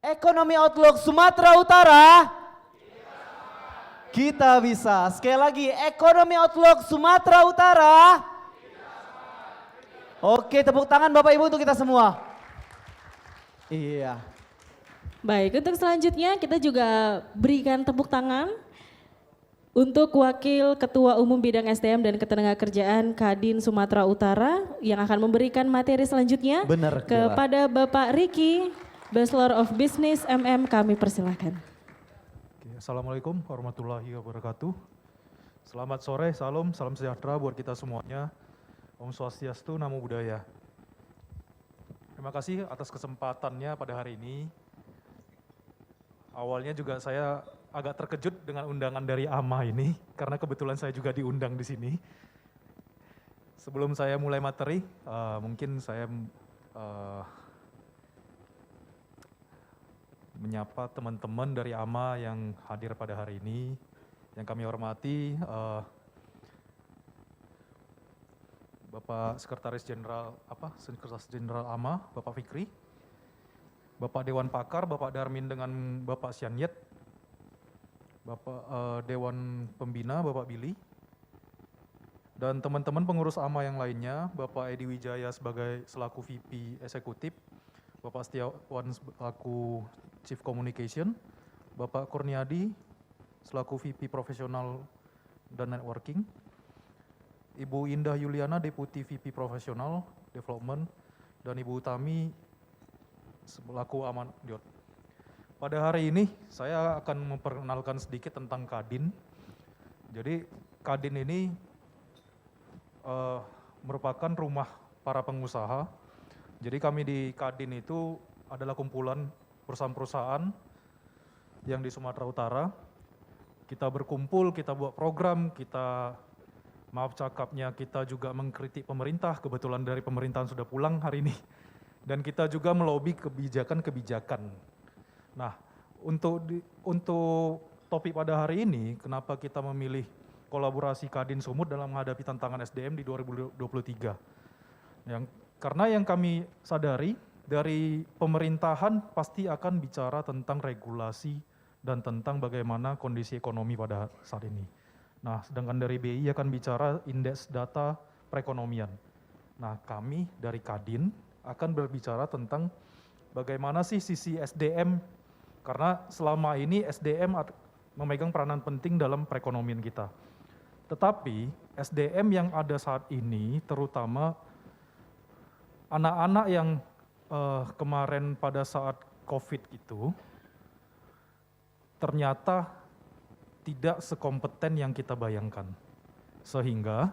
Ekonomi Outlook Sumatera Utara. Kita bisa. Sekali lagi, Ekonomi Outlook Sumatera Utara. Oke, tepuk tangan Bapak Ibu untuk kita semua. Iya. Baik, untuk selanjutnya kita juga berikan tepuk tangan untuk Wakil Ketua Umum Bidang SDM dan Ketenagakerjaan Kadin Sumatera Utara yang akan memberikan materi selanjutnya. Benar, kepada Bapak Riki, Bachelor of Business MM, kami persilahkan. Assalamualaikum warahmatullahi wabarakatuh. Selamat sore, salam sejahtera buat kita semuanya. Om Swastiastu, Namo Buddhaya. Terima kasih atas kesempatannya pada hari ini. Awalnya juga saya agak terkejut dengan undangan dari AMA ini, karena kebetulan saya juga diundang di sini. Sebelum saya mulai materi, mungkin saya menyapa teman-teman dari AMA yang hadir pada hari ini. Yang kami hormati Bapak Sekretaris Jenderal AMA, Bapak Fikri, Bapak Dewan Pakar, Bapak Darmin dengan Bapak Sianyet, Bapak Dewan Pembina, Bapak Billy, dan teman-teman pengurus AMA yang lainnya, Bapak Edi Wijaya selaku VP Eksekutif, Bapak Setiawan selaku Chief Communication, Bapak Kurniadi selaku VP Profesional dan Networking, Ibu Indah Yuliana Deputi VP Profesional Development, dan Ibu Utami selaku Amandiot. Pada hari ini saya akan memperkenalkan sedikit tentang Kadin. Jadi Kadin ini merupakan rumah para pengusaha. Jadi kami di Kadin itu adalah kumpulan perusahaan-perusahaan yang di Sumatera Utara. Kita berkumpul, kita buat program, kita juga mengkritik pemerintah. Kebetulan dari pemerintahan sudah pulang hari ini. Dan kita juga melobi kebijakan-kebijakan. Nah, untuk topik pada hari ini, kenapa kita memilih kolaborasi Kadin Sumut dalam menghadapi tantangan SDM di 2023. Karena yang kami sadari, dari pemerintahan pasti akan bicara tentang regulasi dan tentang bagaimana kondisi ekonomi pada saat ini. Nah, sedangkan dari BI akan bicara indeks data perekonomian. Nah, kami dari Kadin akan berbicara tentang bagaimana sih sisi SDM, karena selama ini SDM memegang peranan penting dalam perekonomian kita. Tetapi SDM yang ada saat ini, terutama anak-anak yang kemarin pada saat COVID itu, ternyata tidak sekompeten yang kita bayangkan. Sehingga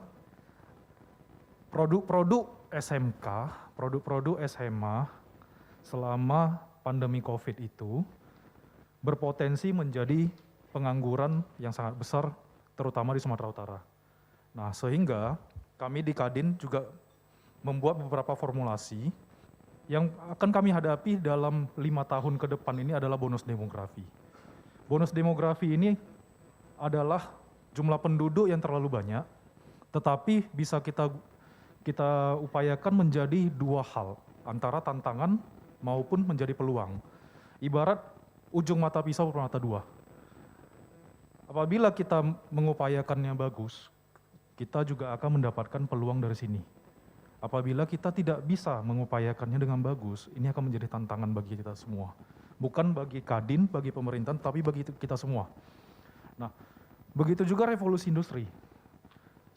produk-produk SMK, produk-produk SMA selama pandemi COVID itu berpotensi menjadi pengangguran yang sangat besar, terutama di Sumatera Utara. Nah, sehingga kami di Kadin juga membuat beberapa formulasi yang akan kami hadapi dalam 5 tahun ke depan ini adalah bonus demografi. Bonus demografi ini adalah jumlah penduduk yang terlalu banyak, tetapi bisa kita upayakan menjadi dua hal, antara tantangan maupun menjadi peluang. Ibarat ujung mata pisau bermata dua. Apabila kita mengupayakannya bagus, kita juga akan mendapatkan peluang dari sini. Apabila kita tidak bisa mengupayakannya dengan bagus, ini akan menjadi tantangan bagi kita semua. Bukan bagi Kadin, bagi pemerintahan, tapi bagi kita semua. Nah, begitu juga revolusi industri.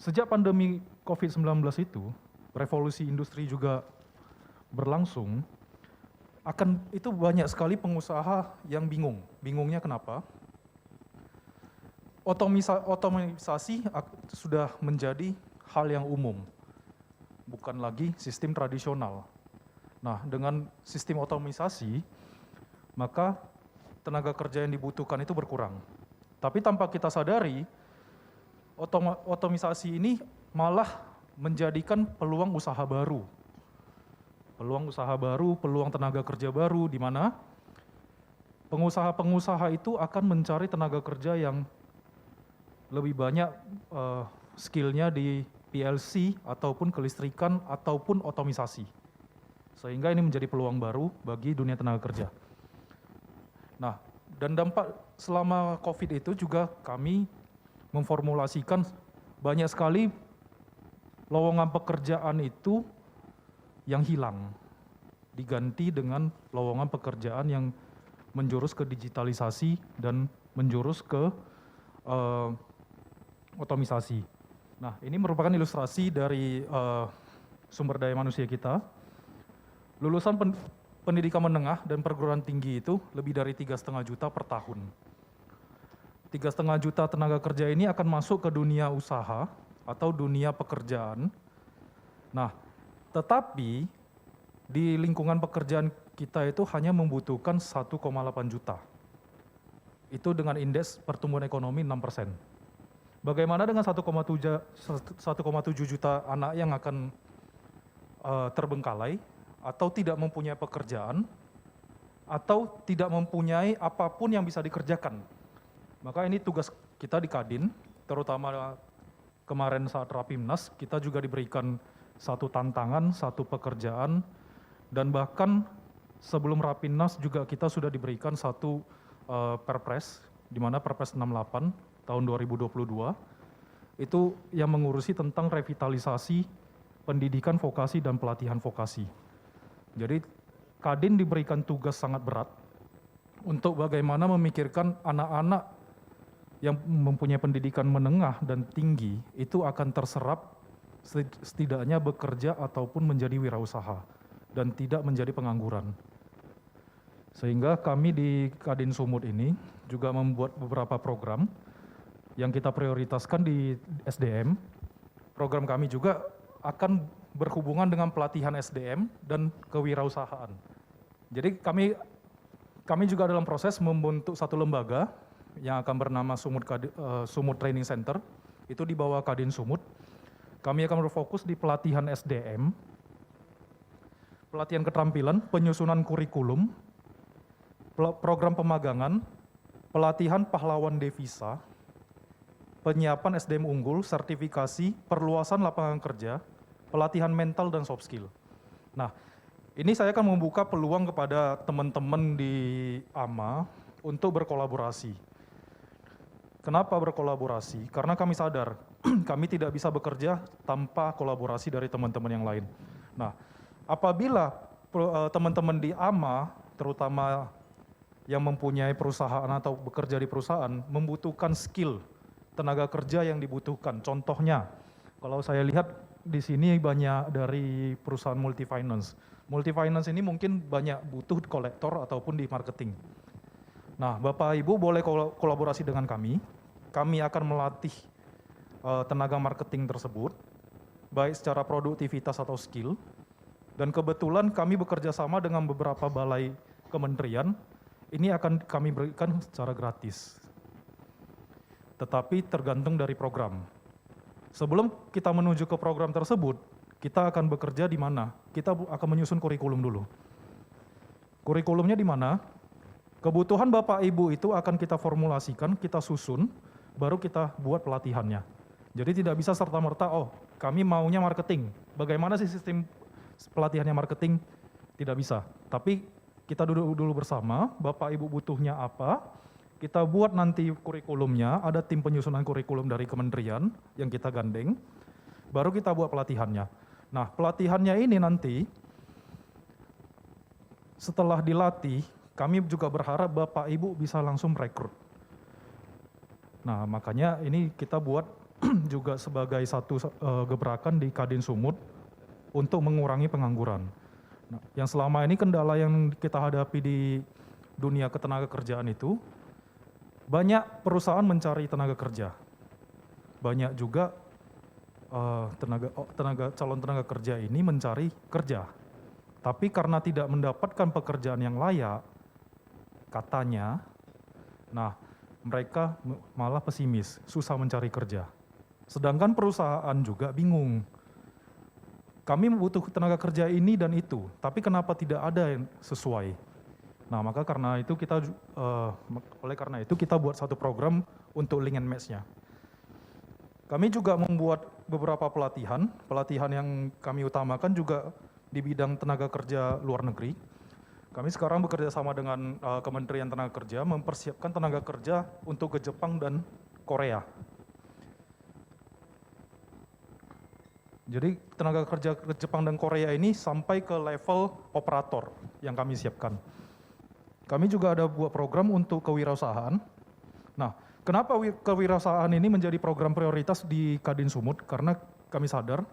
Sejak pandemi COVID-19 itu, revolusi industri juga berlangsung, itu banyak sekali pengusaha yang bingung. Bingungnya kenapa? Otomatisasi sudah menjadi hal yang umum, bukan lagi sistem tradisional. Nah, dengan sistem otomatisasi, maka tenaga kerja yang dibutuhkan itu berkurang. Tapi tanpa kita sadari, otomatisasi ini malah menjadikan peluang usaha baru. Peluang tenaga kerja baru, di mana pengusaha-pengusaha itu akan mencari tenaga kerja yang lebih banyak skillnya di PLC ataupun kelistrikan ataupun otomatisasi. Sehingga ini menjadi peluang baru bagi dunia tenaga kerja. Nah, dan dampak selama COVID itu juga kami memformulasikan banyak sekali lowongan pekerjaan itu yang hilang, diganti dengan lowongan pekerjaan yang menjurus ke digitalisasi dan menjurus ke otomisasi. Nah, ini merupakan ilustrasi dari sumber daya manusia kita. Lulusan pendidikan menengah dan perguruan tinggi itu lebih dari 3,5 juta per tahun. 3,5 juta tenaga kerja ini akan masuk ke dunia usaha atau dunia pekerjaan. Nah, tetapi di lingkungan pekerjaan kita itu hanya membutuhkan 1,8 juta. Itu dengan indeks pertumbuhan ekonomi 6%. Bagaimana dengan 1,7 juta anak yang akan terbengkalai atau tidak mempunyai pekerjaan atau tidak mempunyai apapun yang bisa dikerjakan? Maka ini tugas kita di Kadin, terutama kemarin saat Rapimnas, kita juga diberikan satu tantangan, satu pekerjaan, dan bahkan sebelum Rapimnas juga kita sudah diberikan satu Perpres, di mana Perpres 68 tahun 2022, itu yang mengurusi tentang revitalisasi pendidikan vokasi dan pelatihan vokasi. Jadi Kadin diberikan tugas sangat berat untuk bagaimana memikirkan anak-anak yang mempunyai pendidikan menengah dan tinggi itu akan terserap setidaknya bekerja ataupun menjadi wirausaha dan tidak menjadi pengangguran. Sehingga kami di Kadin Sumut ini juga membuat beberapa program yang kita prioritaskan di SDM. Program kami juga akan berhubungan dengan pelatihan SDM dan kewirausahaan. Jadi kami juga dalam proses membentuk satu lembaga yang akan bernama Sumut Training Center, itu di bawah Kadin Sumut. Kami akan berfokus di pelatihan SDM, pelatihan keterampilan, penyusunan kurikulum, program pemagangan, pelatihan pahlawan devisa, penyiapan SDM unggul, sertifikasi, perluasan lapangan kerja, pelatihan mental dan soft skill. Nah, ini saya akan membuka peluang kepada teman-teman di AMA untuk berkolaborasi. Kenapa berkolaborasi? Karena kami sadar kami tidak bisa bekerja tanpa kolaborasi dari teman-teman yang lain. Nah, apabila teman-teman di AMA, terutama yang mempunyai perusahaan atau bekerja di perusahaan, membutuhkan skill tenaga kerja yang dibutuhkan. Contohnya, kalau saya lihat di sini banyak dari perusahaan multi-finance. Multi-finance ini mungkin banyak butuh kolektor ataupun di marketing. Nah, Bapak Ibu boleh kolaborasi dengan kami. Kami akan melatih tenaga marketing tersebut, baik secara produktivitas atau skill. Dan kebetulan kami bekerja sama dengan beberapa balai kementerian, ini akan kami berikan secara gratis. Tetapi tergantung dari program. Sebelum kita menuju ke program tersebut, kita akan bekerja di mana? Kita akan menyusun kurikulum dulu. Kurikulumnya di mana? Kebutuhan Bapak Ibu itu akan kita formulasikan, kita susun, baru kita buat pelatihannya. Jadi tidak bisa serta-merta, oh kami maunya marketing. Bagaimana sih sistem pelatihannya marketing? Tidak bisa. Tapi kita duduk dulu bersama, Bapak Ibu butuhnya apa, kita buat nanti kurikulumnya, ada tim penyusunan kurikulum dari kementerian yang kita gandeng, baru kita buat pelatihannya. Nah, pelatihannya ini nanti setelah dilatih, kami juga berharap Bapak Ibu bisa langsung rekrut. Nah, makanya ini kita buat juga sebagai satu gebrakan di Kadin Sumut untuk mengurangi pengangguran. Nah, yang selama ini kendala yang kita hadapi di dunia ketenaga kerjaan itu, banyak perusahaan mencari tenaga kerja. Banyak juga calon tenaga kerja ini mencari kerja. Tapi karena tidak mendapatkan pekerjaan yang layak, katanya, nah mereka malah pesimis, susah mencari kerja. Sedangkan perusahaan juga bingung. Kami butuh tenaga kerja ini dan itu, tapi kenapa tidak ada yang sesuai? Nah, maka karena itu kita buat satu program untuk link and match-nya. Kami juga membuat beberapa pelatihan yang kami utamakan juga di bidang tenaga kerja luar negeri. Kami sekarang bekerja sama dengan Kementerian Tenaga Kerja mempersiapkan tenaga kerja untuk ke Jepang dan Korea. Jadi tenaga kerja ke Jepang dan Korea ini sampai ke level operator yang kami siapkan. Kami juga ada buat program untuk kewirausahaan. Nah, kenapa kewirausahaan ini menjadi program prioritas di Kadin Sumut? Karena kami sadar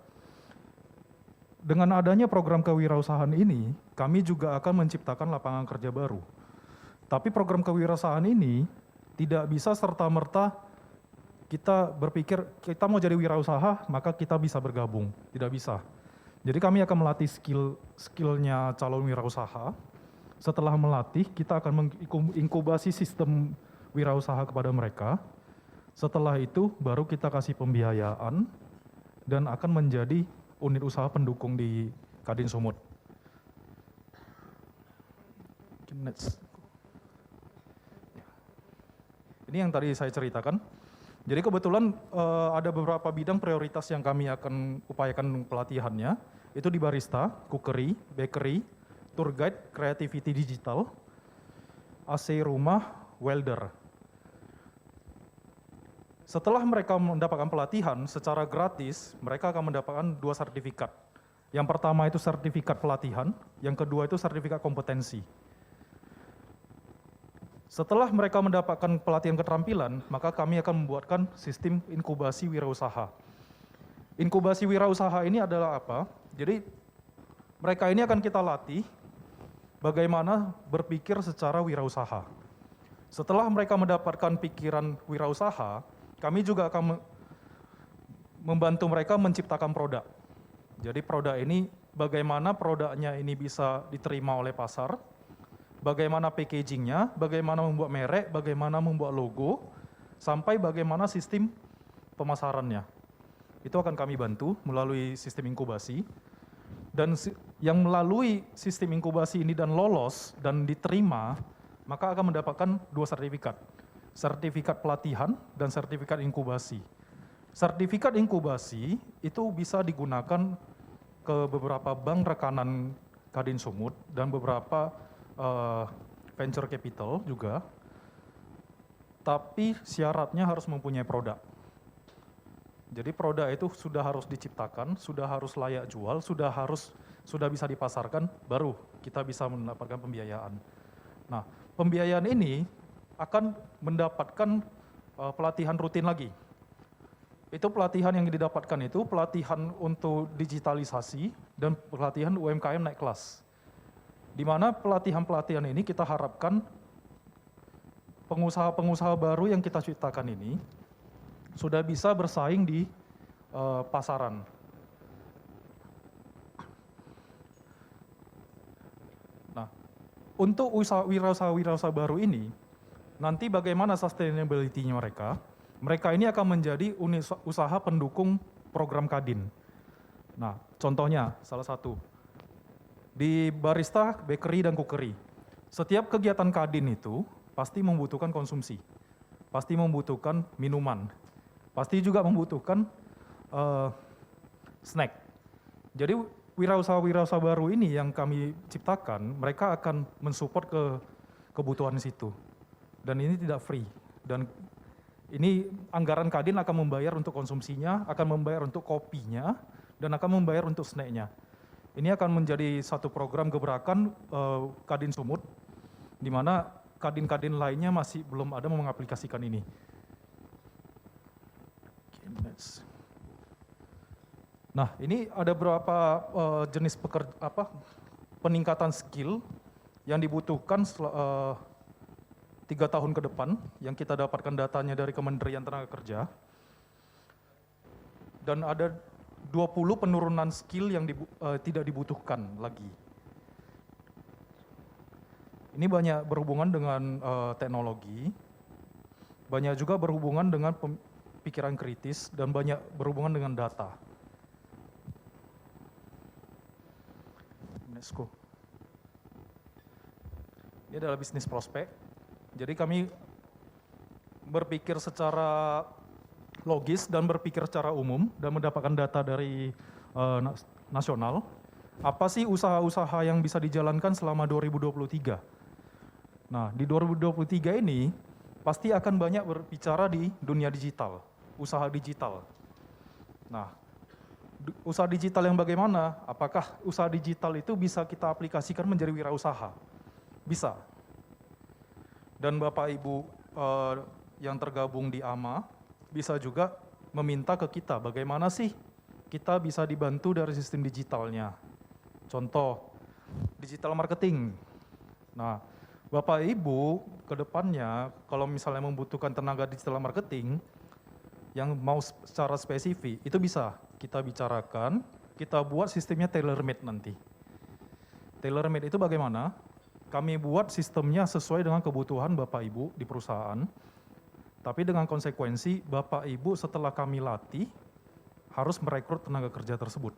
dengan adanya program kewirausahaan ini, kami juga akan menciptakan lapangan kerja baru. Tapi program kewirausahaan ini tidak bisa serta-merta kita berpikir kita mau jadi wirausaha, maka kita bisa bergabung. Tidak bisa. Jadi kami akan melatih skillnya calon wirausaha. Setelah melatih, kita akan menginkubasi sistem wirausaha kepada mereka. Setelah itu, baru kita kasih pembiayaan dan akan menjadi unit usaha pendukung di Kadin Sumut. Ini yang tadi saya ceritakan. Jadi kebetulan ada beberapa bidang prioritas yang kami akan upayakan pelatihannya. Itu di barista, cookery, bakery, tour guide, creativity digital, AC rumah, welder. Setelah mereka mendapatkan pelatihan secara gratis, mereka akan mendapatkan 2 sertifikat. Yang pertama itu sertifikat pelatihan, yang kedua itu sertifikat kompetensi. Setelah mereka mendapatkan pelatihan keterampilan, maka kami akan membuatkan sistem inkubasi wirausaha. Inkubasi wirausaha ini adalah apa? Jadi mereka ini akan kita latih bagaimana berpikir secara wirausaha. Setelah mereka mendapatkan pikiran wirausaha, kami juga akan membantu mereka menciptakan produk. Jadi produk ini, bagaimana produknya ini bisa diterima oleh pasar, bagaimana packagingnya, bagaimana membuat merek, bagaimana membuat logo, sampai bagaimana sistem pemasarannya. Itu akan kami bantu melalui sistem inkubasi. Dan yang melalui sistem inkubasi ini dan lolos dan diterima, maka akan mendapatkan 2 sertifikat. Sertifikat pelatihan dan sertifikat inkubasi. Sertifikat inkubasi itu bisa digunakan ke beberapa bank rekanan Kadin Sumut dan beberapa venture capital juga. Tapi syaratnya harus mempunyai produk. Jadi produk itu sudah harus diciptakan, sudah harus layak jual, sudah bisa dipasarkan, baru kita bisa mendapatkan pembiayaan. Nah, pembiayaan ini akan mendapatkan pelatihan rutin lagi. Itu pelatihan yang didapatkan itu pelatihan untuk digitalisasi dan pelatihan UMKM naik kelas. Di mana pelatihan-pelatihan ini kita harapkan pengusaha-pengusaha baru yang kita ciptakan ini sudah bisa bersaing di pasaran. Nah, untuk wirausaha-wirausaha baru ini, nanti bagaimana sustainability-nya mereka? Mereka ini akan menjadi unit usaha pendukung program Kadin. Nah, contohnya salah satu di barista, bakery, dan cookery. Setiap kegiatan Kadin itu pasti membutuhkan konsumsi, pasti membutuhkan minuman, pasti juga membutuhkan snack. Jadi wirausaha-wirausaha baru ini yang kami ciptakan, mereka akan mensupport ke kebutuhan situ. Dan ini tidak free. Dan ini anggaran Kadin akan membayar untuk konsumsinya, akan membayar untuk kopinya, dan akan membayar untuk snacknya. Ini akan menjadi satu program gebrakan Kadin Sumut, di mana Kadin-Kadin lainnya masih belum ada mengaplikasikan ini. Nah, ini ada beberapa jenis peningkatan skill yang dibutuhkan 3 tahun ke depan, yang kita dapatkan datanya dari Kementerian Tenaga Kerja. Dan ada 20 penurunan skill yang tidak dibutuhkan lagi. Ini banyak berhubungan dengan teknologi, banyak juga berhubungan dengan pikiran kritis, dan banyak berhubungan dengan data. UNESCO. Ini adalah bisnis prospek. Jadi kami berpikir secara logis dan berpikir secara umum dan mendapatkan data dari nasional. apa sih usaha-usaha yang bisa dijalankan selama 2023? Nah, di 2023 ini pasti akan banyak berbicara di dunia digital, usaha digital. Nah, usaha digital yang bagaimana? Apakah usaha digital itu bisa kita aplikasikan menjadi wirausaha? Bisa. Dan Bapak Ibu yang tergabung di AMA bisa juga meminta ke kita bagaimana sih kita bisa dibantu dari sistem digitalnya. Contoh, digital marketing. Nah, Bapak Ibu ke depannya kalau misalnya membutuhkan tenaga digital marketing yang mau secara spesifik, itu bisa kita bicarakan, kita buat sistemnya tailor-made nanti. Tailor-made itu bagaimana? Kami buat sistemnya sesuai dengan kebutuhan Bapak Ibu di perusahaan, tapi dengan konsekuensi Bapak Ibu setelah kami latih, harus merekrut tenaga kerja tersebut.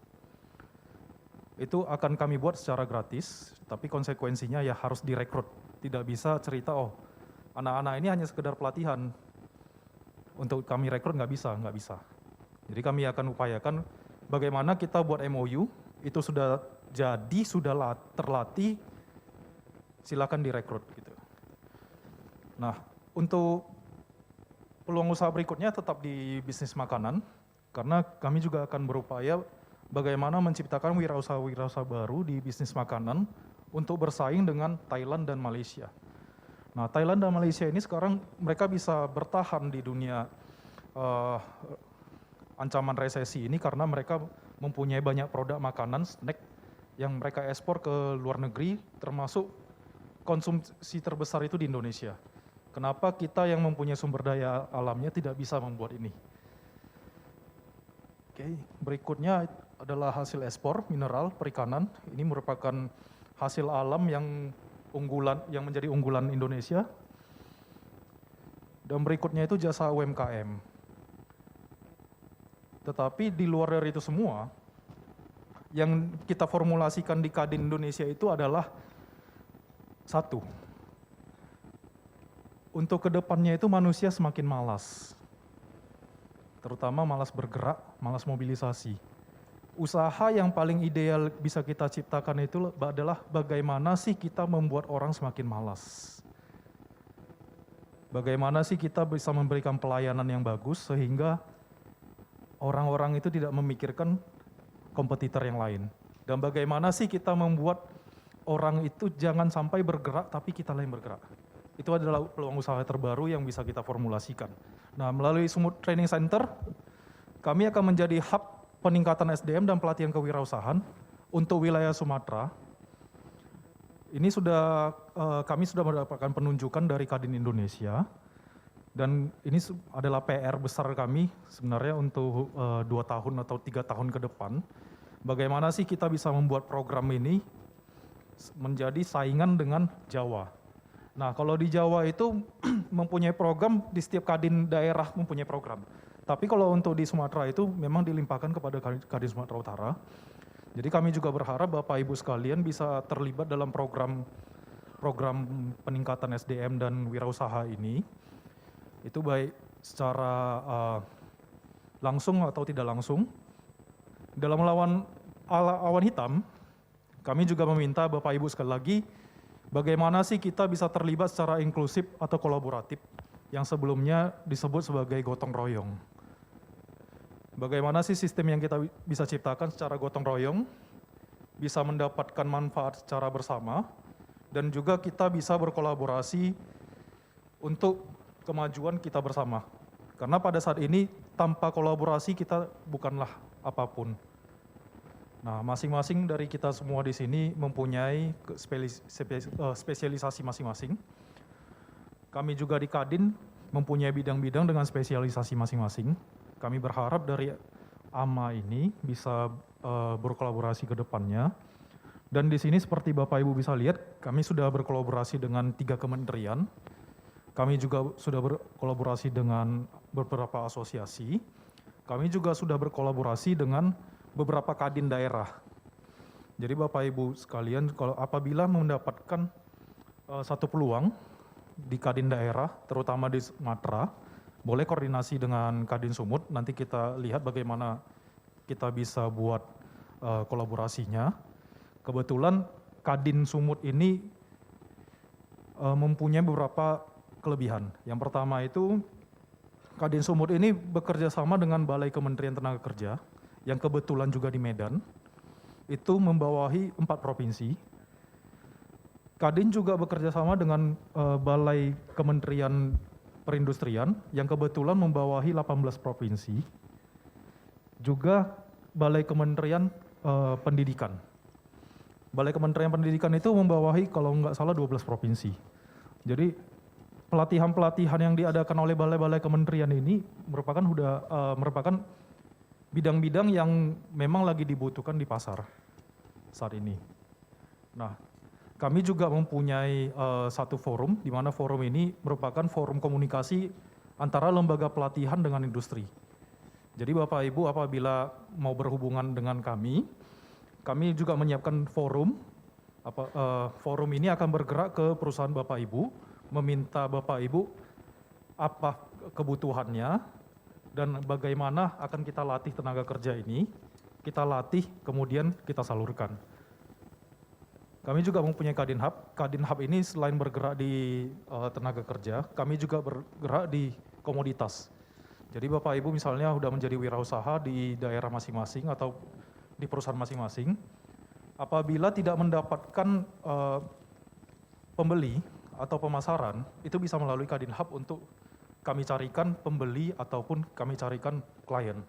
Itu akan kami buat secara gratis, tapi konsekuensinya ya harus direkrut. Tidak bisa cerita, oh anak-anak ini hanya sekedar pelatihan, untuk kami rekrut nggak bisa. Jadi kami akan upayakan bagaimana kita buat MOU, itu sudah jadi, sudah terlatih, silakan direkrut gitu. Nah, untuk peluang usaha berikutnya tetap di bisnis makanan, karena kami juga akan berupaya bagaimana menciptakan wirausaha-wirausaha baru di bisnis makanan untuk bersaing dengan Thailand dan Malaysia. Nah, Thailand dan Malaysia ini sekarang mereka bisa bertahan di dunia ancaman resesi ini karena mereka mempunyai banyak produk makanan, snack yang mereka ekspor ke luar negeri, termasuk konsumsi terbesar itu di Indonesia. Kenapa kita yang mempunyai sumber daya alamnya tidak bisa membuat ini? Oke, berikutnya adalah hasil ekspor mineral perikanan. Ini merupakan hasil alam yang menjadi unggulan Indonesia. Dan berikutnya itu jasa UMKM. Tetapi di luar dari itu semua, yang kita formulasikan di Kadin Indonesia itu adalah satu, untuk kedepannya itu manusia semakin malas. Terutama malas bergerak, malas mobilisasi. Usaha yang paling ideal bisa kita ciptakan itu adalah bagaimana sih kita membuat orang semakin malas. Bagaimana sih kita bisa memberikan pelayanan yang bagus sehingga orang-orang itu tidak memikirkan kompetitor yang lain. Dan bagaimana sih kita membuat orang itu jangan sampai bergerak tapi kita lain bergerak. Itu adalah peluang usaha terbaru yang bisa kita formulasikan. Nah, melalui Sumut Training Center, kami akan menjadi hub peningkatan SDM dan pelatihan kewirausahaan untuk wilayah Sumatera. Ini kami sudah mendapatkan penunjukan dari Kadin Indonesia, dan ini adalah PR besar kami sebenarnya untuk 2 tahun atau 3 tahun ke depan. Bagaimana sih kita bisa membuat program ini menjadi saingan dengan Jawa. Nah, kalau di Jawa itu mempunyai program, di setiap Kadin daerah mempunyai program. Tapi kalau untuk di Sumatera itu memang dilimpahkan kepada Kadin Sumatera Utara. Jadi kami juga berharap Bapak Ibu sekalian bisa terlibat dalam program peningkatan SDM dan wirausaha ini. Itu baik secara langsung atau tidak langsung. Dalam melawan awan hitam, kami juga meminta Bapak Ibu sekali lagi, bagaimana sih kita bisa terlibat secara inklusif atau kolaboratif yang sebelumnya disebut sebagai gotong royong. Bagaimana sih sistem yang kita bisa ciptakan secara gotong royong, bisa mendapatkan manfaat secara bersama, dan juga kita bisa berkolaborasi untuk kemajuan kita bersama. Karena pada saat ini tanpa kolaborasi kita bukanlah apapun. Nah, masing-masing dari kita semua di sini mempunyai spesialisasi masing-masing. Kami juga di Kadin mempunyai bidang-bidang dengan spesialisasi masing-masing. Kami berharap dari AMA ini bisa berkolaborasi ke depannya. Dan di sini seperti Bapak Ibu bisa lihat, kami sudah berkolaborasi dengan 3 kementerian. Kami juga sudah berkolaborasi dengan beberapa asosiasi. Kami juga sudah berkolaborasi dengan beberapa kadin daerah. Jadi Bapak Ibu sekalian, kalau apabila mendapatkan satu peluang di kadin daerah, terutama di Sumatera, boleh koordinasi dengan Kadin Sumut, nanti kita lihat bagaimana kita bisa buat kolaborasinya. Kebetulan Kadin Sumut ini mempunyai beberapa kelebihan. Yang pertama itu Kadin Sumut ini bekerja sama dengan Balai Kementerian Tenaga Kerja yang kebetulan juga di Medan, itu membawahi 4 provinsi. Kadin juga bekerja sama dengan Balai Kementerian Perindustrian yang kebetulan membawahi 18 provinsi. Juga Balai Kementerian Pendidikan. Balai Kementerian Pendidikan itu membawahi kalau nggak salah 12 provinsi. Jadi pelatihan-pelatihan yang diadakan oleh balai-balai kementerian ini merupakan bidang-bidang yang memang lagi dibutuhkan di pasar saat ini. Nah, kami juga mempunyai satu forum, di mana forum ini merupakan forum komunikasi antara lembaga pelatihan dengan industri. Jadi Bapak Ibu apabila mau berhubungan dengan kami juga menyiapkan forum. Forum ini akan bergerak ke perusahaan Bapak Ibu, meminta Bapak Ibu apa kebutuhannya dan bagaimana akan kita latih tenaga kerja ini. Kita latih, kemudian kita salurkan. Kami juga mempunyai Kadin Hub. Kadin Hub ini selain bergerak di tenaga kerja, kami juga bergerak di komoditas. Jadi Bapak Ibu misalnya sudah menjadi wirausaha di daerah masing-masing atau di perusahaan masing-masing, apabila tidak mendapatkan pembeli atau pemasaran, itu bisa melalui Kadin Hub untuk kami carikan pembeli ataupun kami carikan klien.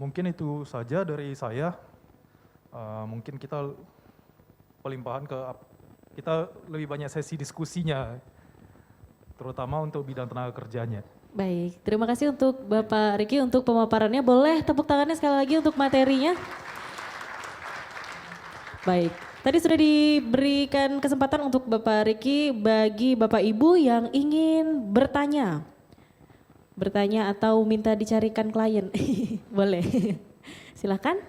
Mungkin itu saja dari saya. Mungkin kita pelimpahan kita lebih banyak sesi diskusinya, terutama untuk bidang tenaga kerjanya. Baik, terima kasih untuk Bapak Riki untuk pemaparannya. Boleh tepuk tangannya sekali lagi untuk materinya. Baik, tadi sudah diberikan kesempatan untuk Bapak Riki bagi Bapak Ibu yang ingin bertanya atau minta dicarikan klien. Boleh, silakan.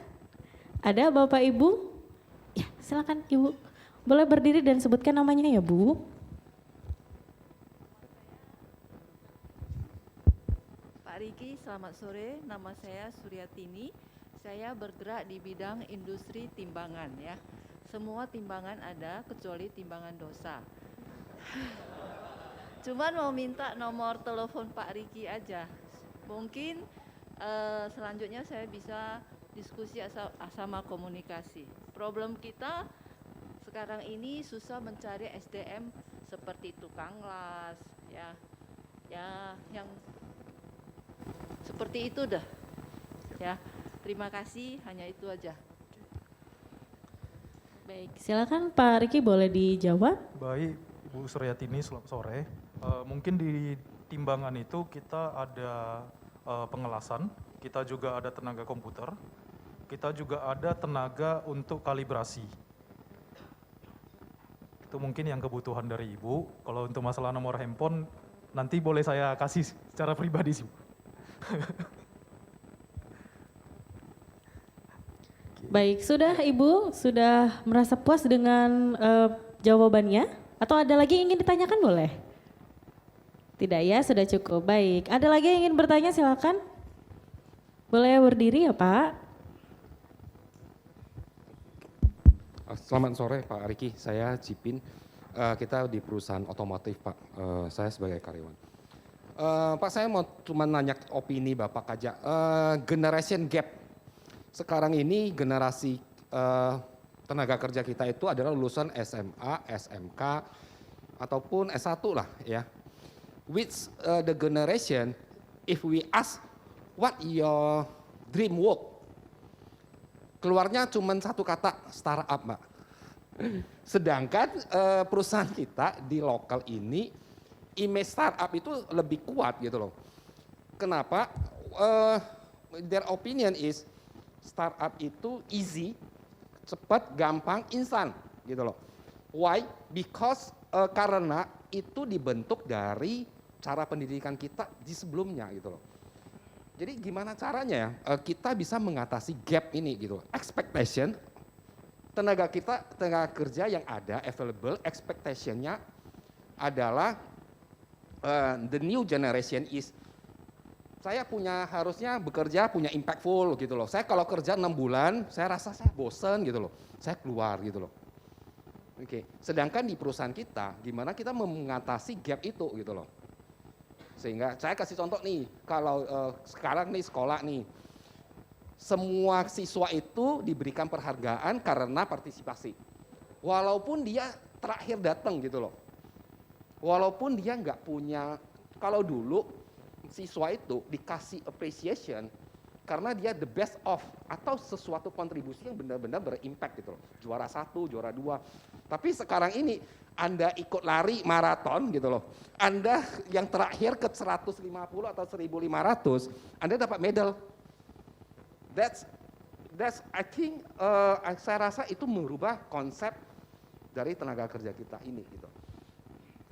Ada Bapak Ibu? Ya, silakan Ibu. Boleh berdiri dan sebutkan namanya ya Bu. Pak Riki, selamat sore. Nama saya Suryatini. Saya bergerak di bidang industri timbangan ya. Semua timbangan ada kecuali timbangan dosa. Cuman mau minta nomor telepon Pak Riki aja. Mungkin selanjutnya saya bisa diskusi sama komunikasi. Problem kita sekarang ini susah mencari SDM seperti tukang las, ya yang seperti itu dah. Ya, terima kasih. Hanya itu aja. Baik, silakan Pak Riki boleh dijawab. Baik, Ibu Suryatini, selamat sore. Mungkin di timbangan itu kita ada pengelasan, kita juga ada tenaga komputer, kita juga ada tenaga untuk kalibrasi. Itu mungkin yang kebutuhan dari Ibu. Kalau untuk masalah nomor handphone, nanti boleh saya kasih secara pribadi sih. Baik, sudah Ibu, sudah merasa puas dengan jawabannya? Atau ada lagi yang ingin ditanyakan boleh? Tidak ya, sudah cukup. Baik, ada lagi yang ingin bertanya silakan. Boleh berdiri ya Pak? Selamat sore Pak Riki, saya Jipin. Kita di perusahaan otomotif Pak, saya sebagai karyawan. Pak saya mau cuma nanya opini Bapak aja. Generation gap, sekarang ini generasi tenaga kerja kita itu adalah lulusan SMA, SMK, ataupun S1 lah ya. Which the generation, if we ask what your dream work, keluarnya cuma satu kata, startup Mbak. Sedangkan perusahaan kita di lokal ini, image startup itu lebih kuat gitu loh. Kenapa? Their opinion is startup itu easy, cepat, gampang, instan gitu loh. Why? Because karena itu dibentuk dari cara pendidikan kita di sebelumnya gitu loh. Jadi gimana caranya ya kita bisa mengatasi gap ini gitu. Expectation, tenaga kerja yang ada available, expectationnya adalah the new generation is saya harusnya bekerja punya impactful gitu loh. Saya kalau kerja 6 bulan, saya rasa saya bosen gitu loh. Saya keluar gitu loh. Oke, sedangkan di perusahaan kita, gimana kita mengatasi gap itu gitu loh. Sehingga saya kasih contoh nih, kalau sekarang nih sekolah nih, semua siswa itu diberikan penghargaan karena partisipasi. Walaupun dia terakhir datang gitu loh. Walaupun dia nggak punya, kalau dulu siswa itu dikasih appreciation karena dia the best of atau sesuatu kontribusi yang benar-benar berimpact gitu loh. Juara 1, juara 2. Tapi sekarang ini Anda ikut lari maraton gitu loh. Anda yang terakhir ke 150 atau 1.500, Anda dapat medal. That's I think saya rasa itu merubah konsep dari tenaga kerja kita ini gitu.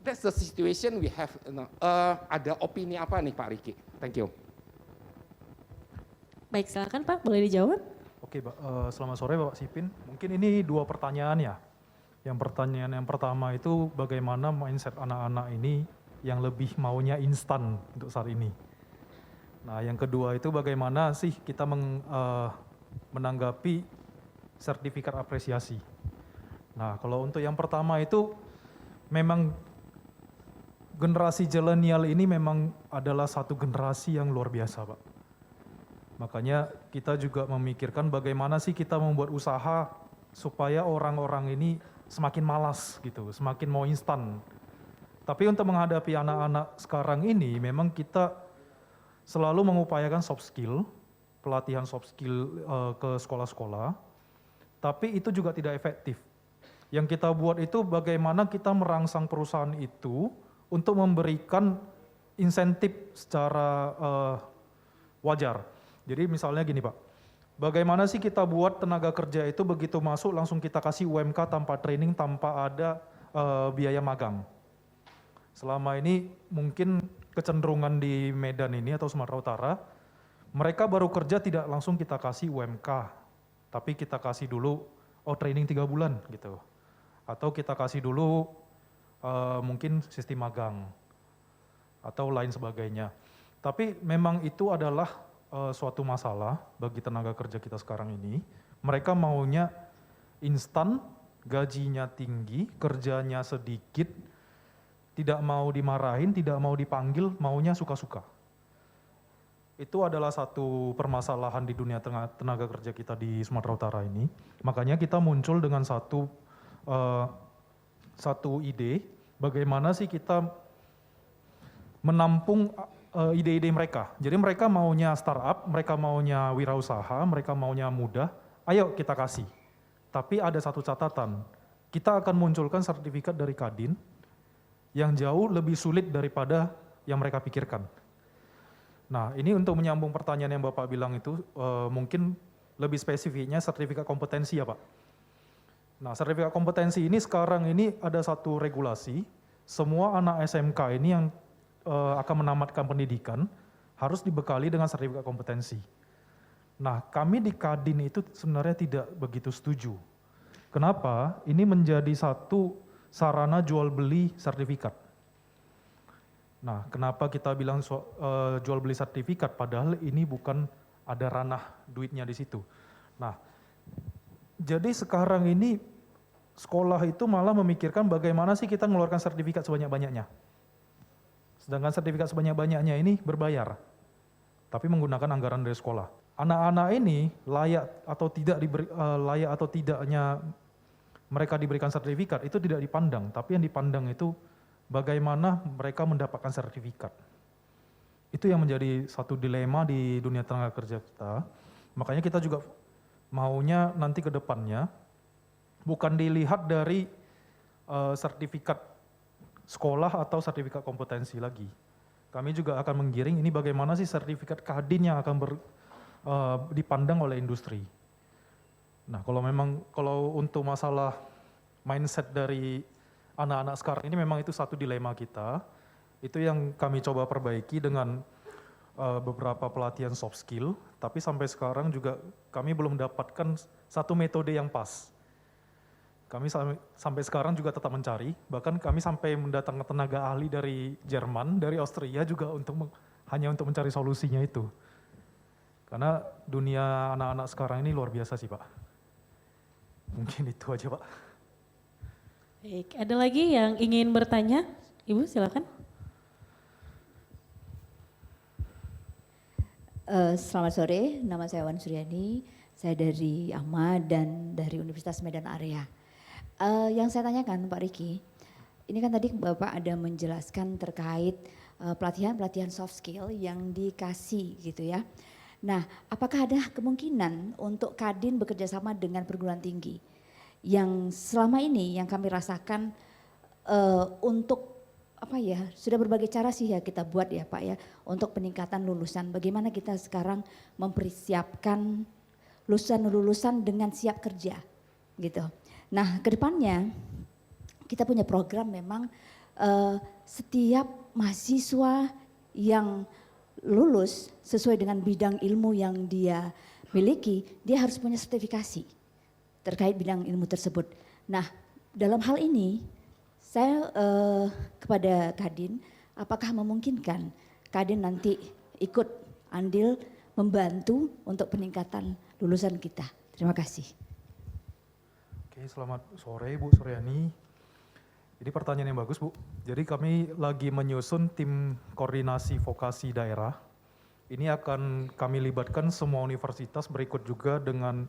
That's the situation we have. Ada opini apa nih Pak Riki? Thank you. Baik, silakan Pak, boleh dijawab? Oke, selamat sore Bapak Sipin. Mungkin ini 2 pertanyaan ya. Yang pertanyaan yang pertama itu bagaimana mindset anak-anak ini yang lebih maunya instan untuk saat ini. Nah, yang kedua itu bagaimana sih kita menanggapi sertifikat apresiasi. Nah, kalau untuk yang pertama itu memang generasi zilenial ini memang adalah satu generasi yang luar biasa, Pak. Makanya kita juga memikirkan bagaimana sih kita membuat usaha supaya orang-orang ini semakin malas gitu, semakin mau instan. Tapi untuk menghadapi anak-anak sekarang ini memang kita selalu mengupayakan soft skill, pelatihan soft skill ke sekolah-sekolah, tapi itu juga tidak efektif. Yang kita buat itu bagaimana kita merangsang perusahaan itu untuk memberikan insentif secara wajar. Jadi misalnya gini Pak, bagaimana sih kita buat tenaga kerja itu begitu masuk langsung kita kasih UMK tanpa training, tanpa ada biaya magang. Selama ini mungkin kecenderungan di Medan ini atau Sumatera Utara, mereka baru kerja tidak langsung kita kasih UMK, tapi kita kasih dulu training 3 bulan gitu. Atau kita kasih dulu mungkin sistem magang atau lain sebagainya. Tapi memang itu adalah suatu masalah bagi tenaga kerja kita sekarang ini. Mereka maunya instan, gajinya tinggi, kerjanya sedikit, tidak mau dimarahin, tidak mau dipanggil, maunya suka-suka. Itu adalah satu permasalahan di dunia tenaga kerja kita di Sumatera Utara ini. Makanya kita muncul dengan satu ide, bagaimana sih kita menampung ide-ide mereka. Jadi mereka maunya startup, mereka maunya wirausaha, mereka maunya mudah, ayo kita kasih. Tapi ada satu catatan, kita akan munculkan sertifikat dari Kadin yang jauh lebih sulit daripada yang mereka pikirkan. Nah, ini untuk menyambung pertanyaan yang Bapak bilang itu, mungkin lebih spesifiknya sertifikat kompetensi ya Pak. Nah, sertifikat kompetensi ini sekarang ini ada satu regulasi, semua anak SMK ini yang akan menamatkan pendidikan harus dibekali dengan sertifikat kompetensi. Nah, kami di Kadin itu sebenarnya tidak begitu setuju. Kenapa? Ini menjadi satu sarana jual beli sertifikat. Nah, kenapa kita bilang jual beli sertifikat padahal ini bukan ada ranah duitnya di situ. Nah, jadi sekarang ini sekolah itu malah memikirkan bagaimana sih kita mengeluarkan sertifikat sebanyak-banyaknya. Sedangkan sertifikat sebanyak-banyaknya ini berbayar, tapi menggunakan anggaran dari sekolah. Anak-anak ini layak atau tidaknya mereka diberikan sertifikat itu tidak dipandang, tapi yang dipandang itu bagaimana mereka mendapatkan sertifikat. Itu yang menjadi satu dilema di dunia tenaga kerja kita. Makanya kita juga maunya nanti ke depannya bukan dilihat dari sertifikat sekolah atau sertifikat kompetensi lagi. Kami juga akan menggiring ini bagaimana sih sertifikat Kadin yang akan dipandang oleh industri. Nah, kalau untuk masalah mindset dari anak-anak sekarang ini memang itu satu dilema kita. Itu yang kami coba perbaiki dengan beberapa pelatihan soft skill, tapi sampai sekarang juga kami belum mendapatkan satu metode yang pas. Kami sampai sekarang juga tetap mencari, bahkan kami sampai mendatangkan tenaga ahli dari Jerman, dari Austria juga untuk hanya untuk mencari solusinya itu. Karena dunia anak-anak sekarang ini luar biasa sih Pak. Mungkin itu aja Pak. Baik, ada lagi yang ingin bertanya? Ibu silakan. Selamat sore, nama saya Wan Suryani, saya dari AMA dan dari Universitas Medan Area. Yang saya tanyakan Pak Riki, ini kan tadi Bapak ada menjelaskan terkait pelatihan-pelatihan soft skill yang dikasih gitu ya. Nah, apakah ada kemungkinan untuk Kadin bekerja sama dengan perguruan tinggi yang selama ini yang kami rasakan untuk apa ya, sudah berbagai cara sih ya kita buat ya Pak ya untuk peningkatan lulusan. Bagaimana kita sekarang mempersiapkan lulusan-lulusan dengan siap kerja gitu. Nah, kedepannya kita punya program memang setiap mahasiswa yang lulus sesuai dengan bidang ilmu yang dia miliki, dia harus punya sertifikasi terkait bidang ilmu tersebut. Nah, dalam hal ini saya kepada Kadin, apakah memungkinkan Kadin nanti ikut andil membantu untuk peningkatan lulusan kita? Terima kasih. Oke, selamat sore Bu Suryani. Ini pertanyaan yang bagus Bu. Jadi kami lagi menyusun tim koordinasi vokasi daerah. Ini akan kami libatkan semua universitas, berikut juga dengan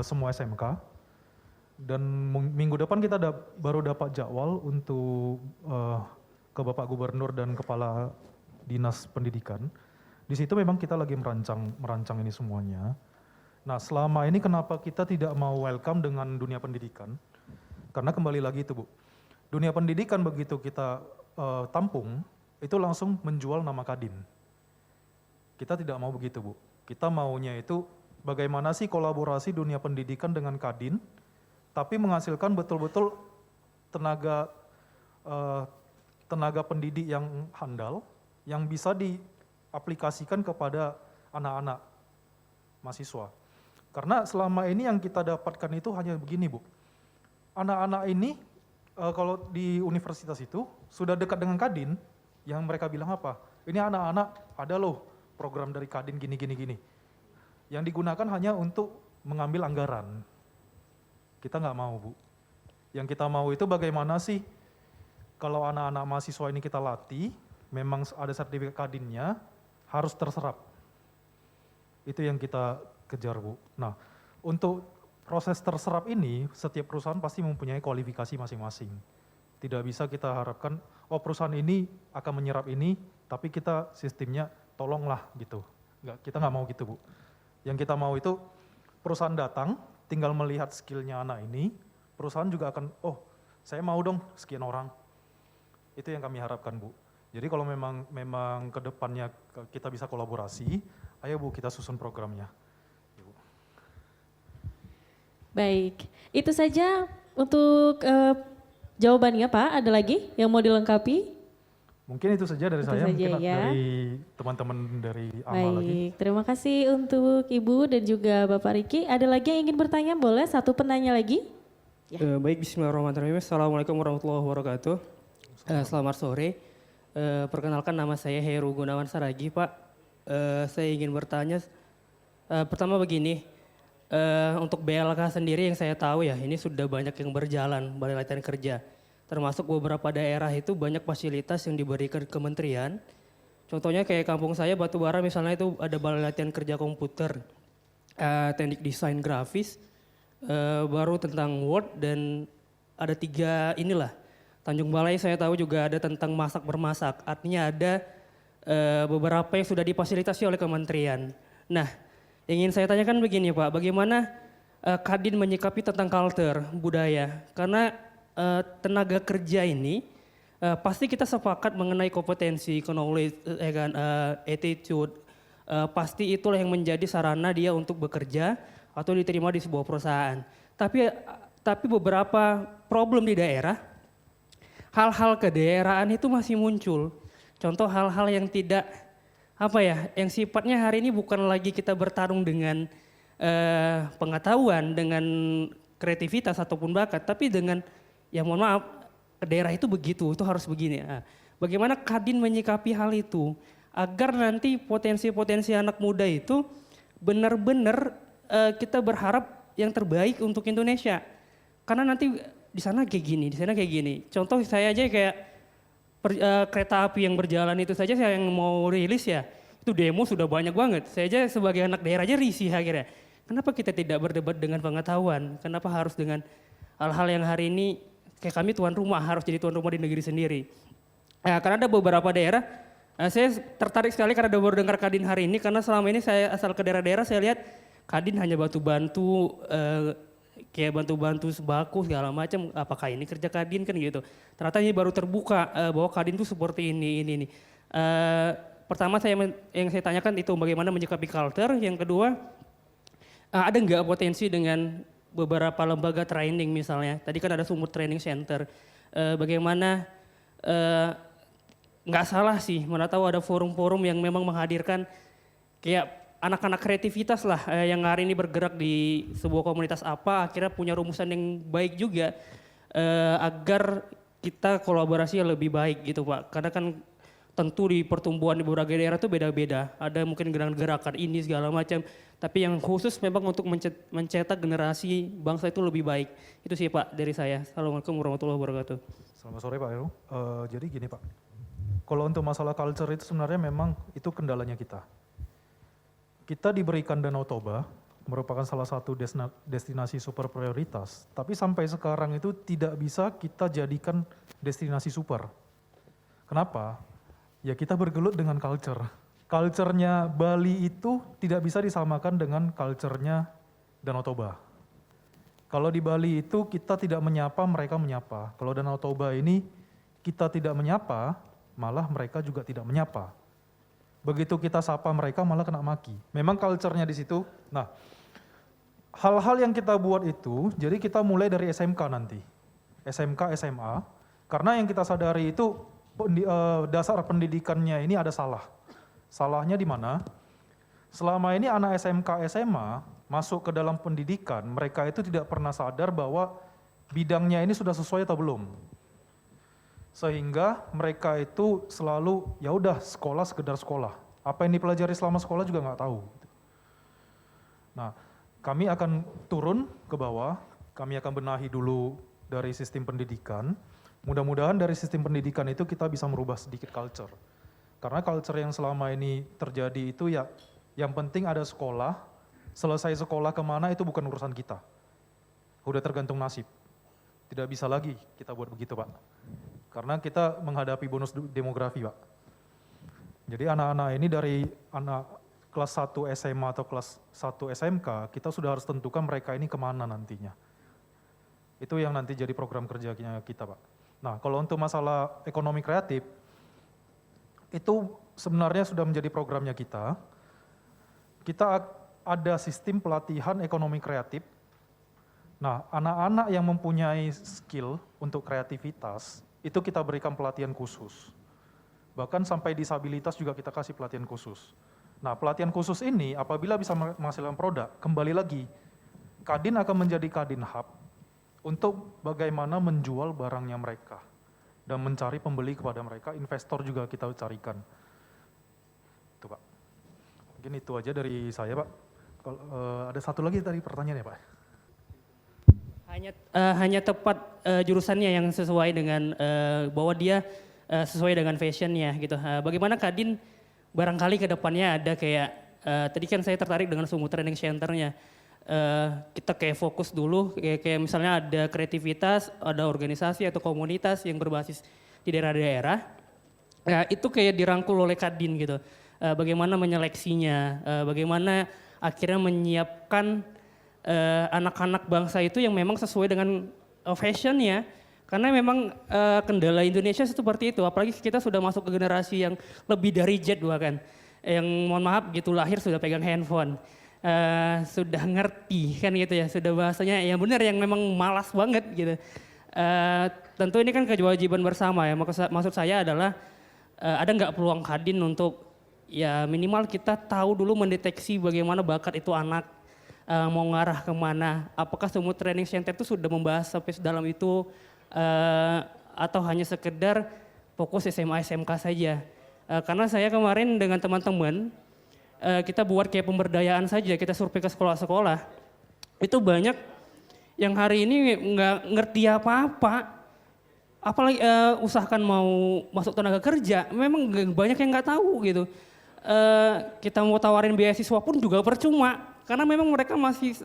semua SMK. Dan minggu depan kita baru dapat jadwal untuk ke Bapak Gubernur dan Kepala Dinas Pendidikan. Di situ memang kita lagi merancang ini semuanya. Nah, selama ini kenapa kita tidak mau welcome dengan dunia pendidikan? Karena kembali lagi itu Bu, dunia pendidikan begitu kita tampung, itu langsung menjual nama Kadin. Kita tidak mau begitu Bu. Kita maunya itu bagaimana sih kolaborasi dunia pendidikan dengan Kadin, tapi menghasilkan betul-betul tenaga pendidik yang handal, yang bisa diaplikasikan kepada anak-anak mahasiswa. Karena selama ini yang kita dapatkan itu hanya begini Bu, anak-anak ini kalau di universitas itu sudah dekat dengan Kadin, yang mereka bilang apa? Ini anak-anak ada loh program dari Kadin gini. Yang digunakan hanya untuk mengambil anggaran. Kita nggak mau Bu. Yang kita mau itu bagaimana sih kalau anak-anak mahasiswa ini kita latih, memang ada sertifikat Kadinnya, harus terserap. Itu yang kita kejar Bu. Nah, untuk proses terserap ini, setiap perusahaan pasti mempunyai kualifikasi masing-masing. Tidak bisa kita harapkan, oh perusahaan ini akan menyerap ini, tapi kita sistemnya tolonglah gitu. Kita nggak mau gitu Bu. Yang kita mau itu perusahaan datang, tinggal melihat skillnya anak ini, perusahaan juga akan, oh saya mau dong sekian orang. Itu yang kami harapkan Bu. Jadi kalau memang ke depannya kita bisa kolaborasi, ayo Bu kita susun programnya. Baik, itu saja untuk jawabannya Pak. Ada lagi yang mau dilengkapi? Mungkin itu saja dari Itu saya, saja, mungkin ya. dari teman-teman dari AMA lagi. Baik, terima kasih untuk Ibu dan juga Bapak Riki. Ada lagi yang ingin bertanya? Boleh, satu penanya lagi. Baik, bismillahirrahmanirrahim. Assalamualaikum warahmatullahi wabarakatuh. Selamat sore. Perkenalkan nama saya Heru Gunawan Saragi, Pak. Saya ingin bertanya, pertama begini, untuk BLK sendiri yang saya tahu ya, ini sudah banyak yang berjalan, Balai Latihan Kerja. Termasuk beberapa daerah itu banyak fasilitas yang diberikan kementerian. Contohnya kayak kampung saya Batubara misalnya itu ada Balai Latihan Kerja Komputer, teknik desain grafis, baru tentang Word dan ada 3 inilah. Tanjung Balai saya tahu juga ada tentang masak bermasak, artinya ada beberapa yang sudah difasilitasi oleh kementerian. Nah, ingin saya tanyakan begini Pak, bagaimana Kadin menyikapi tentang culture, budaya? Karena tenaga kerja ini pasti kita sepakat mengenai kompetensi, knowledge, attitude, pasti itulah yang menjadi sarana dia untuk bekerja atau diterima di sebuah perusahaan. Tapi beberapa problem di daerah, hal-hal kedaerahan itu masih muncul. Contoh hal-hal yang tidak yang sifatnya hari ini bukan lagi kita bertarung dengan pengetahuan, dengan kreativitas ataupun bakat, tapi dengan ya mohon maaf, daerah itu begitu, itu harus begini. Bagaimana Kadin menyikapi hal itu? agar nanti potensi-potensi anak muda itu benar-benar kita berharap yang terbaik untuk Indonesia. Karena nanti di sana kayak gini, di sana kayak gini. Contoh saya aja kayak kereta api yang berjalan itu saja saya yang mau rilis ya, itu demo sudah banyak banget. Saya aja sebagai anak daerah aja risih akhirnya. Kenapa kita tidak berdebat dengan pengetahuan? Kenapa harus dengan hal-hal yang hari ini kayak kami tuan rumah, harus jadi tuan rumah di negeri sendiri. Karena ada beberapa daerah, saya tertarik sekali karena baru dengar Kadin hari ini, karena selama ini saya asal ke daerah-daerah saya lihat Kadin hanya bantu-bantu, kayak bantu-bantu sembako segala macam, apakah ini kerja Kadin kan gitu. Ternyata ini baru terbuka bahwa Kadin tuh seperti ini. Pertama yang saya tanyakan itu bagaimana menyikapi culture, yang kedua ada nggak potensi dengan beberapa lembaga training misalnya, tadi kan ada Sumut Training Center, bagaimana nggak salah sih, mana tahu ada forum-forum yang memang menghadirkan kayak anak-anak kreativitas lah yang hari ini bergerak di sebuah komunitas apa, akhirnya punya rumusan yang baik juga agar kita kolaborasi lebih baik gitu Pak. Karena kan tentu di pertumbuhan di berbagai daerah itu beda-beda, ada mungkin gerakan ini segala macam, tapi yang khusus memang untuk mencetak generasi bangsa itu lebih baik. Itu sih Pak dari saya. Assalamualaikum warahmatullahi wabarakatuh. Selamat sore Pak Heru. Jadi gini Pak, kalau untuk masalah culture itu sebenarnya memang itu kendalanya kita. Kita diberikan Danau Toba, merupakan salah satu destinasi super prioritas, tapi sampai sekarang itu tidak bisa kita jadikan destinasi super. Kenapa? Ya kita bergelut dengan culture. Culture-nya Bali itu tidak bisa disamakan dengan culture-nya Danau Toba. Kalau di Bali itu kita tidak menyapa, mereka menyapa. Kalau Danau Toba ini kita tidak menyapa, malah mereka juga tidak menyapa. Begitu kita sapa mereka malah kena maki. Memang culture-nya di situ. Nah, hal-hal yang kita buat itu, jadi kita mulai dari SMK nanti. SMK, SMA, karena yang kita sadari itu dasar pendidikannya ini ada salah. Salahnya di mana? Selama ini anak SMK, SMA masuk ke dalam pendidikan, mereka itu tidak pernah sadar bahwa bidangnya ini sudah sesuai atau belum. Sehingga mereka itu selalu ya udah sekolah sekedar sekolah. Apa yang dipelajari selama sekolah juga nggak tahu. Nah, kami akan turun ke bawah, kami akan benahi dulu dari sistem pendidikan. Mudah-mudahan dari sistem pendidikan itu kita bisa merubah sedikit culture. Karena culture yang selama ini terjadi itu ya yang penting ada sekolah, selesai sekolah kemana itu bukan urusan kita. Udah tergantung nasib. Tidak bisa lagi kita buat begitu Pak. Karena kita menghadapi bonus demografi Pak. Jadi anak-anak ini dari anak kelas 1 SMA atau kelas 1 SMK, kita sudah harus tentukan mereka ini kemana nantinya. Itu yang nanti jadi program kerjanya kita Pak. Nah, kalau untuk masalah ekonomi kreatif, itu sebenarnya sudah menjadi programnya kita. Kita ada sistem pelatihan ekonomi kreatif. Nah, anak-anak yang mempunyai skill untuk kreativitas, itu kita berikan pelatihan khusus. Bahkan sampai disabilitas juga kita kasih pelatihan khusus. Nah, pelatihan khusus ini apabila bisa menghasilkan produk, kembali lagi, Kadin akan menjadi Kadin Hub, untuk bagaimana menjual barangnya mereka dan mencari pembeli kepada mereka, investor juga kita carikan. Itu Pak. Mungkin itu aja dari saya Pak. Kalau ada satu lagi tadi pertanyaan ya Pak. Hanya tepat jurusannya yang sesuai dengan bahwa dia sesuai dengan fashionnya gitu. Bagaimana Kadin barangkali ke depannya ada kayak tadi kan saya tertarik dengan Sumut Training Center-nya. Kita kayak fokus dulu, kayak misalnya ada kreativitas, ada organisasi atau komunitas yang berbasis di daerah-daerah, itu kayak dirangkul oleh Kadin gitu. Bagaimana menyeleksinya, bagaimana akhirnya menyiapkan anak-anak bangsa itu yang memang sesuai dengan fashionnya. Karena memang kendala Indonesia seperti itu, apalagi kita sudah masuk ke generasi yang lebih dari Z bahkan, yang mohon maaf gitu lahir sudah pegang handphone. Sudah ngerti kan gitu ya, sudah bahasanya ya benar yang memang malas banget gitu. Tentu ini kan kewajiban bersama ya, maksud saya adalah ada nggak peluang Kadin untuk ya minimal kita tahu dulu mendeteksi bagaimana bakat itu anak, mau ngarah kemana, apakah Sumut Training Center itu sudah membahas sampai dalam itu atau hanya sekedar fokus SMA SMK saja. Karena saya kemarin dengan teman-teman, kita buat kayak pemberdayaan saja, kita survei ke sekolah-sekolah. Itu banyak yang hari ini nggak ngerti apa-apa. Apalagi usahakan mau masuk tenaga kerja, memang banyak yang nggak tahu gitu. Kita mau tawarin beasiswa pun juga percuma. Karena memang mereka masih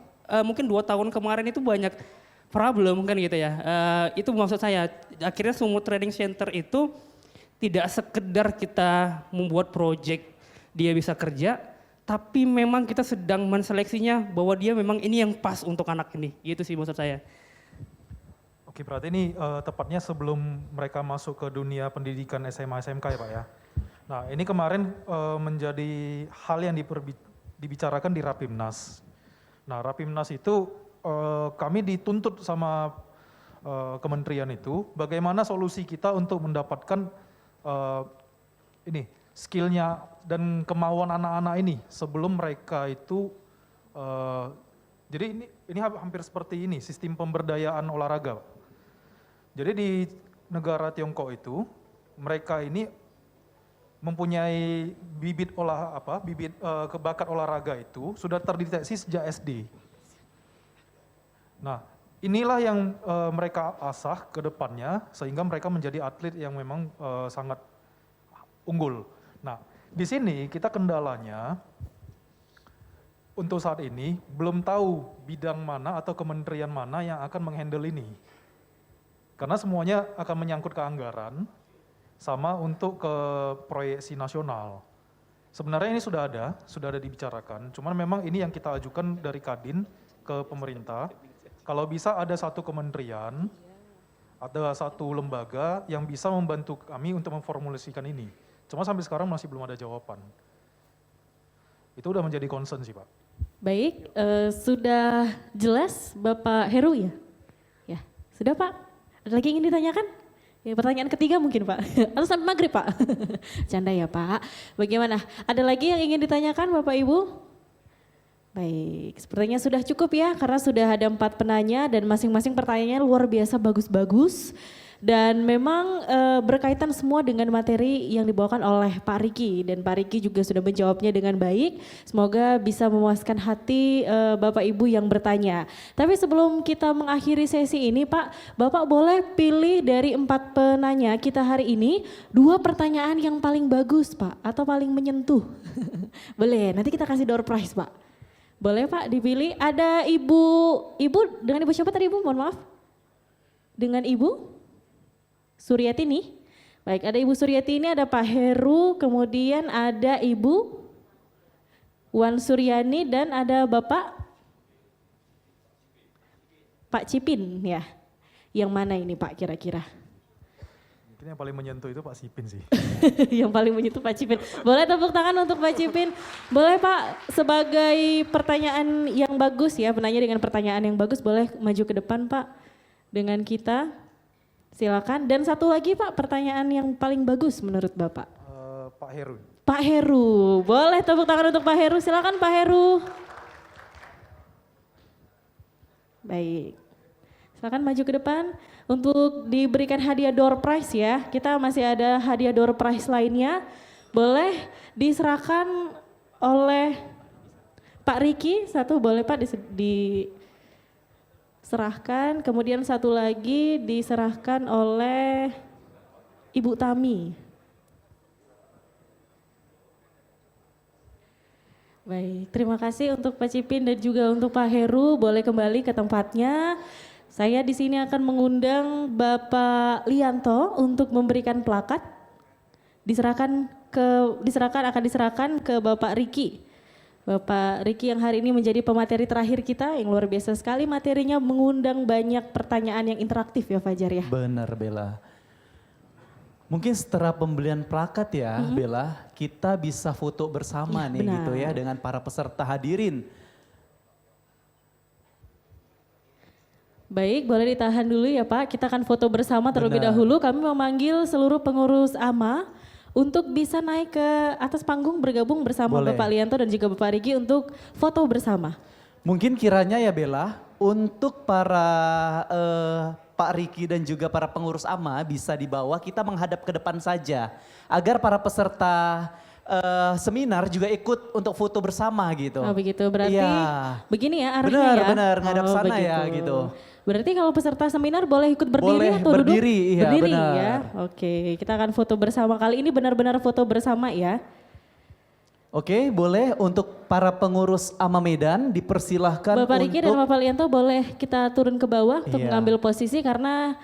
mungkin 2 tahun kemarin itu banyak problem kan gitu ya. Itu maksud saya, akhirnya Sumut Training Center itu tidak sekedar kita membuat project dia bisa kerja, tapi memang kita sedang menseleksinya bahwa dia memang ini yang pas untuk anak ini. Gitu sih maksud saya. Oke, berarti ini tepatnya sebelum mereka masuk ke dunia pendidikan SMA SMK ya Pak ya. Nah ini kemarin menjadi hal yang dibicarakan di Rapimnas. Nah Rapimnas itu kami dituntut sama kementerian itu bagaimana solusi kita untuk mendapatkan ini skillnya dan kemauan anak-anak ini sebelum mereka itu jadi ini hampir seperti ini sistem pemberdayaan olahraga. Jadi di negara Tiongkok itu mereka ini mempunyai bibit kebakat olahraga itu sudah terdeteksi sejak SD. Nah, inilah yang mereka asah ke depannya sehingga mereka menjadi atlet yang memang sangat unggul. Nah, di sini kita kendalanya untuk saat ini belum tahu bidang mana atau kementerian mana yang akan menghandle ini. Karena semuanya akan menyangkut ke anggaran sama untuk ke proyeksi nasional. Sebenarnya ini sudah ada dibicarakan, cuman memang ini yang kita ajukan dari Kadin ke pemerintah. Kalau bisa ada satu kementerian, ada satu lembaga yang bisa membantu kami untuk memformulasikan ini. Cuma sampai sekarang masih belum ada jawaban. Itu udah menjadi concern sih Pak. Baik, sudah jelas Bapak Heru ya? Ya, sudah Pak. Ada lagi yang ingin ditanyakan? Ya, pertanyaan ketiga mungkin Pak. Atau sampai maghrib Pak? Canda ya Pak. Bagaimana? Ada lagi yang ingin ditanyakan Bapak Ibu? Baik, sepertinya sudah cukup ya karena sudah ada 4 penanya dan masing-masing pertanyaannya luar biasa bagus-bagus. Dan memang berkaitan semua dengan materi yang dibawakan oleh Pak Riki. Dan Pak Riki juga sudah menjawabnya dengan baik. Semoga bisa memuaskan hati Bapak Ibu yang bertanya. Tapi sebelum kita mengakhiri sesi ini Pak, Bapak boleh pilih dari 4 penanya kita hari ini 2 pertanyaan yang paling bagus Pak atau paling menyentuh. Boleh, nanti kita kasih door prize Pak. Boleh Pak dipilih, ada Ibu dengan Ibu siapa tadi Ibu, mohon maaf? Dengan Ibu Suryatini. Baik, ada Ibu Suryatini, ada Pak Heru, kemudian ada Ibu Wan Suryani dan ada Bapak Pak Cipin ya. Yang mana ini Pak kira-kira? Mungkin yang paling menyentuh itu Pak Cipin sih. Yang paling menyentuh Pak Cipin. Boleh tepuk tangan untuk Pak Cipin. Boleh Pak, sebagai pertanyaan yang bagus ya, penanya dengan pertanyaan yang bagus boleh maju ke depan Pak dengan kita. Silakan. Dan satu lagi Pak, pertanyaan yang paling bagus menurut Bapak. Pak Heru. Pak Heru, boleh tepuk tangan untuk Pak Heru. Silakan Pak Heru. Baik. Silakan maju ke depan untuk diberikan hadiah door prize ya. Kita masih ada hadiah door prize lainnya. Boleh diserahkan oleh Pak Riki, satu boleh Pak diserahkan. Kemudian satu lagi diserahkan oleh Ibu Tami. Baik, terima kasih untuk Pak Cipin dan juga untuk Pak Heru. Boleh kembali ke tempatnya. Saya di sini akan mengundang Bapak Lianto untuk memberikan plakat. Akan diserahkan ke Bapak Riki. Bapak Riki yang hari ini menjadi pemateri terakhir kita yang luar biasa sekali materinya, mengundang banyak pertanyaan yang interaktif ya Fajar ya. Benar Bella. Mungkin setelah pembelian plakat ya Bella, kita bisa foto bersama nih benar. gitu ya dengan para peserta hadirin. Baik, boleh ditahan dulu ya Pak. Kita akan foto bersama terlebih dahulu. Kami memanggil seluruh pengurus AMA untuk bisa naik ke atas panggung bergabung bersama Bapak Lianto dan juga Bapak Riki untuk foto bersama. Mungkin kiranya ya Bella, untuk para Pak Riki dan juga para pengurus AMA bisa dibawa, kita menghadap ke depan saja. Agar para peserta seminar juga ikut untuk foto bersama gitu. Oh begitu, berarti Iya. begini ya arahnya ya? Benar, ngadap Oh, sana ya begitu. gitu. Berarti kalau peserta seminar boleh ikut berdiri Boleh atau duduk? berdiri, iya, berdiri benar. ya. Oke, kita akan foto bersama. Kali ini benar-benar foto bersama ya. Oke, boleh untuk para pengurus AMA Medan dipersilahkan Bapak Riki dan untuk Bapak Lianto boleh kita turun ke bawah untuk Iya. mengambil posisi karena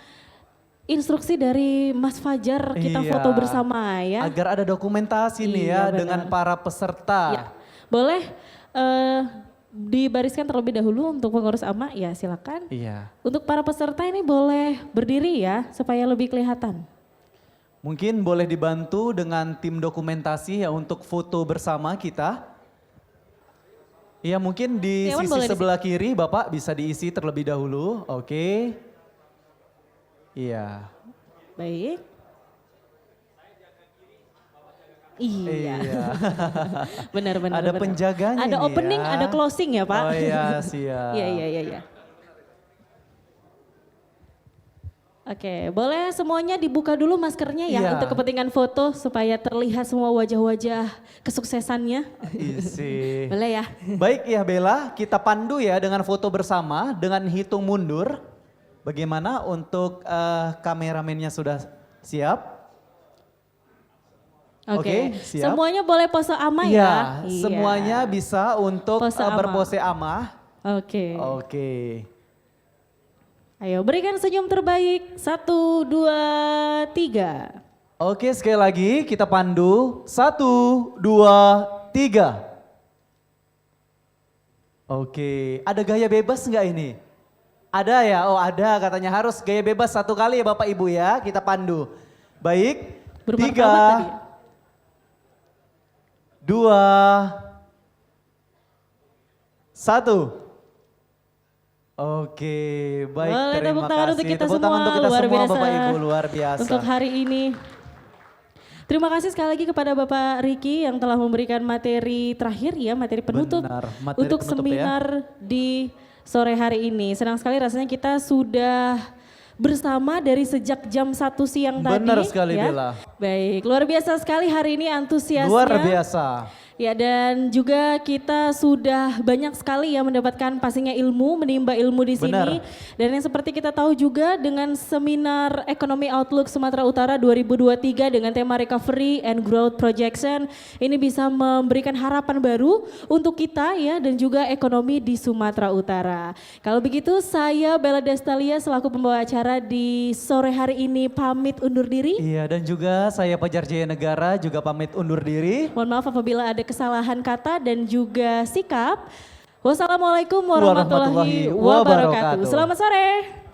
instruksi dari Mas Fajar kita Iya. foto bersama ya. agar ada dokumentasi nih Iya, ya benar. dengan para peserta. Ya. Boleh dibariskan terlebih dahulu untuk pengurus AMA ya silakan. Iya. Untuk para peserta ini boleh berdiri ya supaya lebih kelihatan. Mungkin boleh dibantu dengan tim dokumentasi ya untuk foto bersama kita. Iya mungkin di Dewan sisi boleh di sebelah kiri Bapak bisa diisi terlebih dahulu. Oke. Iya. Baik. Iya. Benar-benar. Ada penjaganya Ada ini opening, ya. ada closing ya Pak. Oh iya siap. Iya. Oke, boleh semuanya dibuka dulu maskernya ya Iya. untuk kepentingan foto supaya terlihat semua wajah-wajah kesuksesannya. Isi. Boleh ya? Baik ya Bella, kita pandu ya dengan foto bersama dengan hitung mundur. Bagaimana untuk kameramennya sudah siap? Oke, siap. Semuanya boleh pose ama Iya, ya? semuanya bisa untuk Pose ama. berpose ama. Oke. Oke. Ayo berikan senyum terbaik. 1, 2, 3. Oke, sekali lagi kita pandu. 1, 2, 3. Oke, ada gaya bebas nggak ini? Ada ya? Oh ada katanya harus gaya bebas satu kali ya Bapak Ibu ya. Kita pandu. Baik, Bermartabat tadi ya? 2, 1. Oke, baik Boleh terima tepuk tangan kasih. untuk kita Tepuk tangan semua, untuk kita luar semua biasa. Bapak Ibu, luar biasa. Untuk hari ini. Terima kasih sekali lagi kepada Bapak Riki yang telah memberikan materi terakhir ya, materi penutup Benar, materi untuk penutup ya. seminar di sore hari ini. Senang sekali rasanya kita sudah bersama dari sejak jam 1 siang tadi. Benar sekali ya. Bella. Baik, luar biasa sekali hari ini antusiasnya. Luar biasa. Ya dan juga kita sudah banyak sekali ya mendapatkan pastinya ilmu, menimba ilmu di sini. Benar. Dan yang seperti kita tahu juga dengan seminar Ekonomi Outlook Sumatera Utara 2023 dengan tema Recovery and Growth Projection ini bisa memberikan harapan baru untuk kita ya dan juga ekonomi di Sumatera Utara. Kalau begitu saya Bella Destalia selaku pembawa acara di sore hari ini pamit undur diri. Iya dan juga saya Fajar Jaya Negara juga pamit undur diri. Mohon maaf apabila ada kesalahan kata dan juga sikap. Wassalamualaikum warahmatullahi wabarakatuh. Selamat sore.